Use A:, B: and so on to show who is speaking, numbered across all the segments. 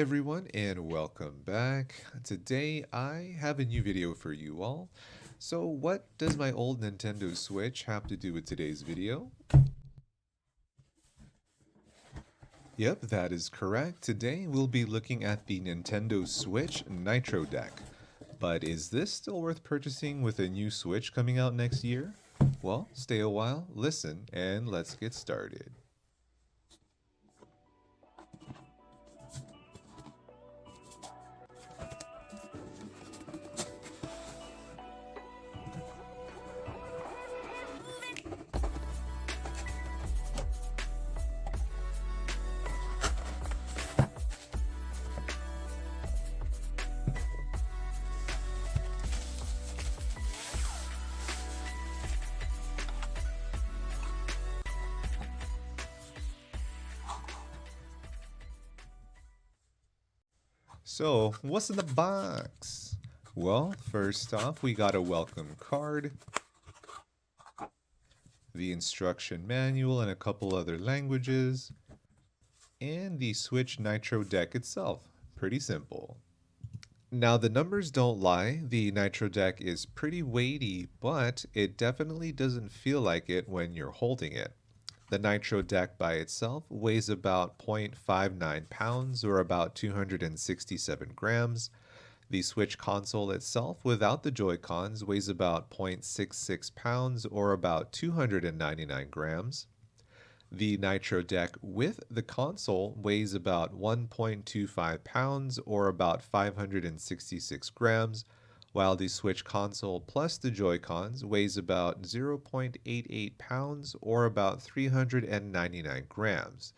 A: everyone and welcome back. Today I have a new video for you all. So what does my old Nintendo Switch have to do with today's video? Yep, that is correct. Today we'll be looking at the Nintendo Switch Nitro Deck. But is this still worth purchasing with a new Switch coming out next year? Well, stay a while, listen, and let's get started. So, what's in the box? Well, first off, we got a welcome card, the instruction manual in a couple other languages, and the Switch Nitro Deck itself. Pretty simple. Now, the numbers don't lie. The Nitro Deck is pretty weighty, but it definitely doesn't feel like it when you're holding it. The Nitro Deck by itself weighs about 0.59 pounds or about 267 grams. The Switch console itself without the Joy-Cons weighs about 0.66 pounds or about 299 grams. The Nitro Deck with the console weighs about 1.25 pounds or about 566 grams, while the Switch console plus the Joy-Cons weighs about 0.88 pounds or about 399 grams.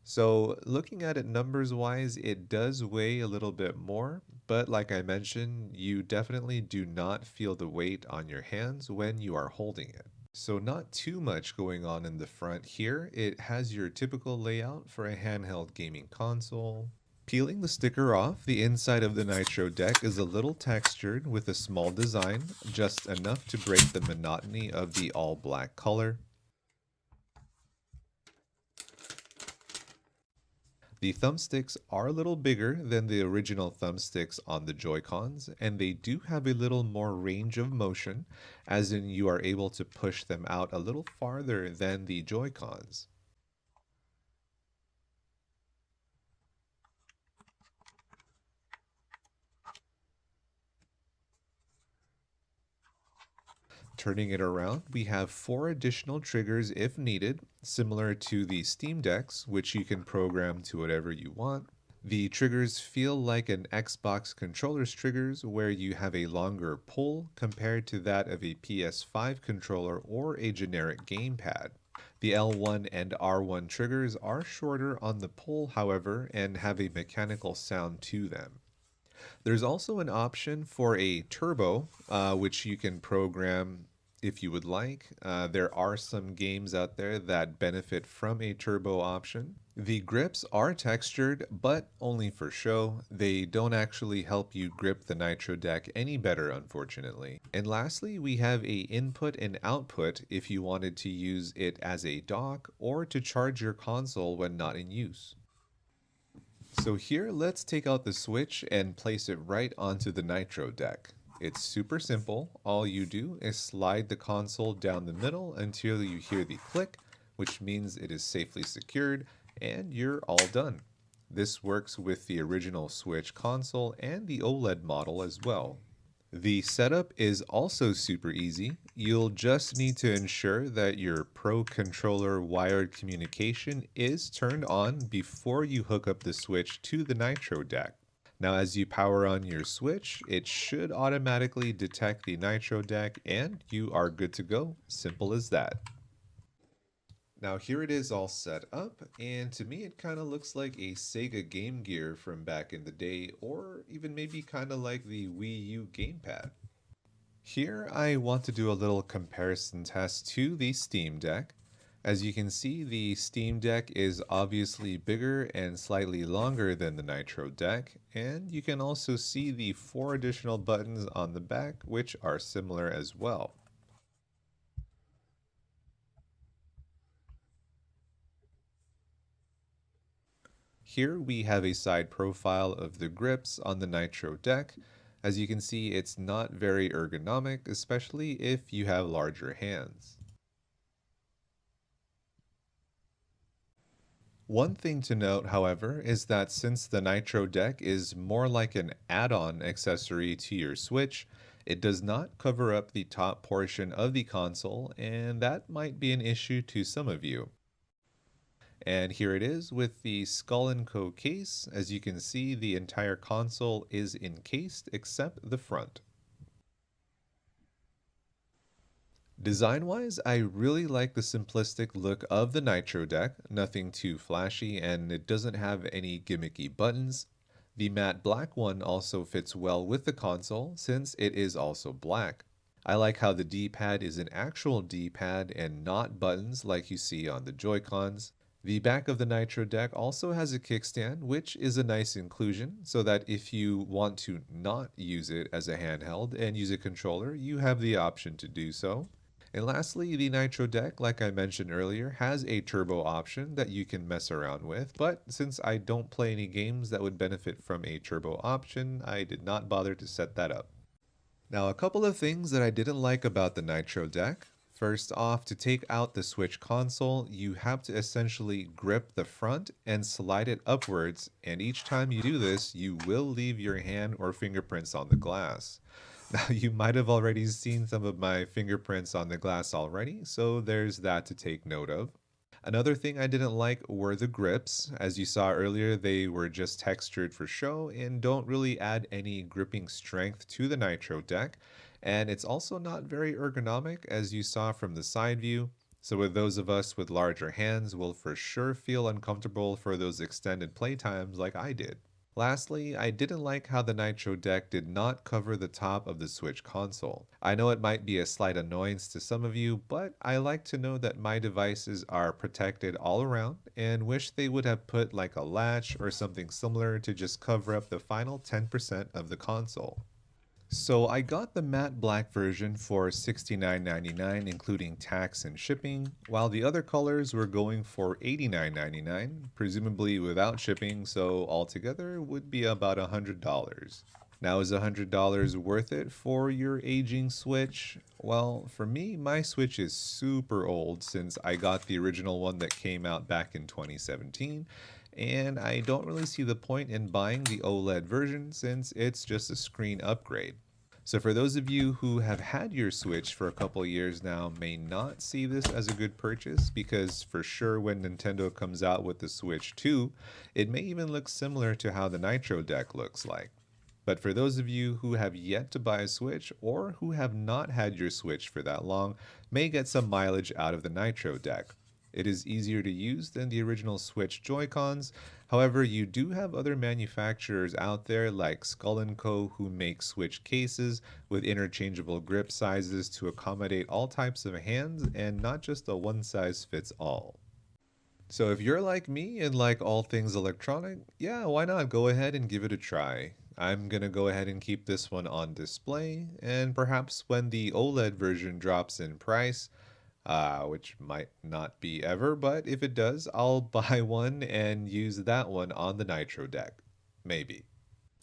A: So looking at it numbers wise, it does weigh a little bit more, but like I mentioned, you definitely do not feel the weight on your hands when you are holding it. So not too much going on in the front here. It has your typical layout for a handheld gaming console. Peeling the sticker off, the inside of the Nitro Deck is a little textured with a small design, just enough to break the monotony of the all-black color. The thumbsticks are a little bigger than the original thumbsticks on the Joy-Cons, and they do have a little more range of motion, as in you are able to push them out a little farther than the Joy-Cons. Turning it around, we have 4 additional triggers if needed, similar to the Steam Decks, which you can program to whatever you want. The triggers feel like an Xbox controller's triggers, where you have a longer pull compared to that of a PS5 controller or a generic gamepad. The L1 and R1 triggers are shorter on the pull, however, and have a mechanical sound to them. There's also an option for a turbo, which you can program if you would like. There are some games out there that benefit from a turbo option. The grips are textured, but only for show. They don't actually help you grip the Nitro Deck any better, unfortunately. And lastly, we have a input and output if you wanted to use it as a dock or to charge your console when not in use. So here, let's take out the Switch and place it right onto the Nitro Deck. It's super simple. All you do is slide the console down the middle until you hear the click, which means it is safely secured, and you're all done. This works with the original Switch console and the OLED model as well. The setup is also super easy. You'll just need to ensure that your Pro Controller wired communication is turned on before you hook up the Switch to the Nitro Deck. Now, as you power on your Switch, it should automatically detect the Nitro Deck and you are good to go. Simple as that. Now here it is all set up, and to me it kind of looks like a Sega Game Gear from back in the day, or even maybe kind of like the Wii U gamepad. Here I want to do a little comparison test to the Steam Deck. As you can see, the Steam Deck is obviously bigger and slightly longer than the Nitro Deck, and you can also see the 4 additional buttons on the back, which are similar as well. Here we have a side profile of the grips on the Nitro Deck. As you can see, it's not very ergonomic, especially if you have larger hands. One thing to note, however, is that since the Nitro Deck is more like an add-on accessory to your Switch, it does not cover up the top portion of the console, and that might be an issue to some of you. And here it is with the Skull & Co case. As you can see, the entire console is encased except the front. Design-wise, I really like the simplistic look of the Nitro Deck, nothing too flashy, and it doesn't have any gimmicky buttons. The matte black one also fits well with the console, since it is also black. I like how the D-pad is an actual D-pad and not buttons like you see on the Joy-Cons. The back of the Nitro Deck also has a kickstand, which is a nice inclusion, so that if you want to not use it as a handheld and use a controller, you have the option to do so. And lastly, the Nitro Deck, like I mentioned earlier, has a turbo option that you can mess around with, but since I don't play any games that would benefit from a turbo option, I did not bother to set that up. Now, a couple of things that I didn't like about the Nitro Deck. First off, to take out the Switch console, you have to essentially grip the front and slide it upwards, and each time you do this, you will leave your hand or fingerprints on the glass. Now, you might have already seen some of my fingerprints on the glass already, so there's that to take note of. Another thing I didn't like were the grips. As you saw earlier, they were just textured for show and don't really add any gripping strength to the Nitro Deck. And it's also not very ergonomic, as you saw from the side view. So with those of us with larger hands, will for sure feel uncomfortable for those extended playtimes like I did. Lastly, I didn't like how the Nitro Deck did not cover the top of the Switch console. I know it might be a slight annoyance to some of you, but I like to know that my devices are protected all around and wish they would have put like a latch or something similar to just cover up the final 10% of the console. So I got the matte black version for $69.99 including tax and shipping, while the other colors were going for $89.99, presumably without shipping, so altogether would be about $100. Now, is $100 worth it for your aging Switch? Well, for me, my Switch is super old since I got the original one that came out back in 2017, and I don't really see the point in buying the OLED version since it's just a screen upgrade. So for those of you who have had your Switch for a couple years now may not see this as a good purchase because for sure when Nintendo comes out with the Switch 2, it may even look similar to how the Nitro Deck looks like. But for those of you who have yet to buy a Switch or who have not had your Switch for that long, may get some mileage out of the Nitro Deck. It is easier to use than the original Switch Joy-Cons. However, you do have other manufacturers out there like Skull & Co. who make Switch cases with interchangeable grip sizes to accommodate all types of hands and not just a one-size-fits-all. So if you're like me and like all things electronic, yeah, why not go ahead and give it a try. I'm gonna go ahead and keep this one on display, and perhaps when the OLED version drops in price, which might not be ever, but if it does, I'll buy one and use that one on the Nitro Deck. Maybe.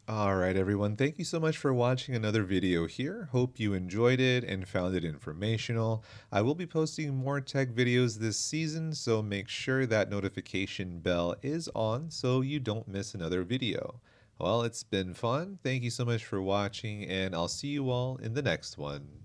A: Alright everyone, thank you so much for watching another video here. Hope you enjoyed it and found it informational. I will be posting more tech videos this season, so make sure that notification bell is on so you don't miss another video. Well, it's been fun. Thank you so much for watching, and I'll see you all in the next one.